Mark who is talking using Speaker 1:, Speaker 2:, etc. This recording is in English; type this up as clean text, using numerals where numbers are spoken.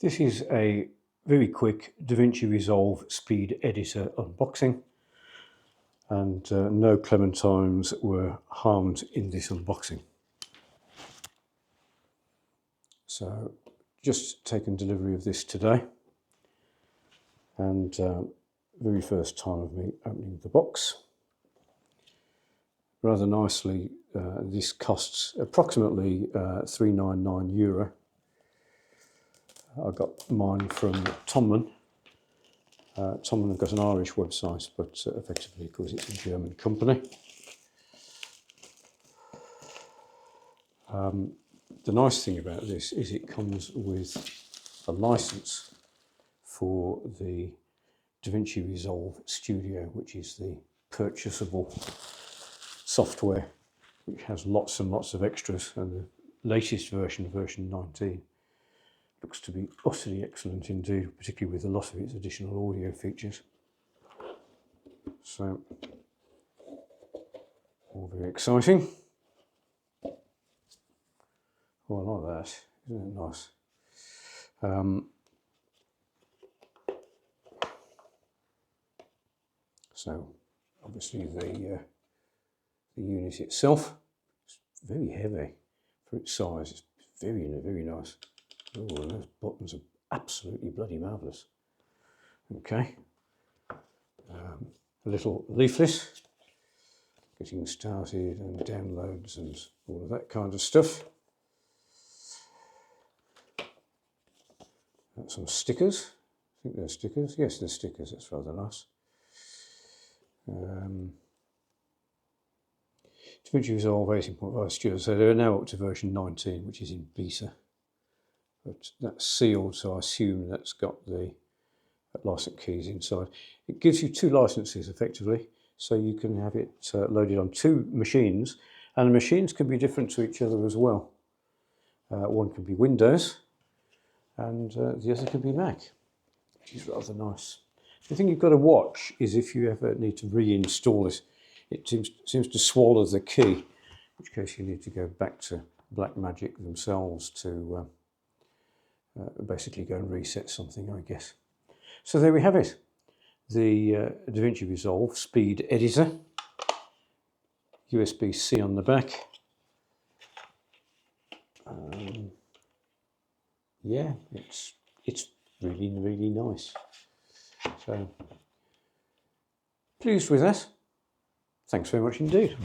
Speaker 1: This is a very quick Davinci Resolve Speed Editor unboxing, and no clementines were harmed in this unboxing. So just taken delivery of this today, and very first time of me opening the box. Rather nicely, this costs approximately €399. I got mine from Tomlin. Tomlin have got an Irish website, but effectively, of course, it's a German company. The nice thing about this is it comes with a license for the Davinci Resolve Studio, which is the purchasable software, which has lots and lots of extras, and the latest version, version 19, looks to be utterly excellent indeed, particularly with a lot of its additional audio features. So, all very exciting. Oh, I like that. Isn't it nice? So, obviously the unit itself is very heavy for its size. It's very nice. Oh, those buttons are absolutely bloody marvellous. Okay, a little leaflet, getting started and downloads and all of that kind of stuff. Some stickers. I think they're stickers. Yes, they're stickers. That's rather nice. Davinci Resolve 18.5 Studio. So they're now up to version 19, which is in beta. But that's sealed, so I assume that's got the license keys inside. It gives you two licenses effectively, so you can have it loaded on two machines, and the machines can be different to each other as well. One can be Windows, and the other can be Mac, which is rather nice. The thing you've got to watch is if you ever need to reinstall it, it seems to swallow the key, in which case you need to go back to Blackmagic themselves to basically go and reset something, I guess. So there we have it, the Davinci Resolve Speed Editor, USB-C on the back. Yeah, it's really nice. So pleased with that. Thanks very much indeed.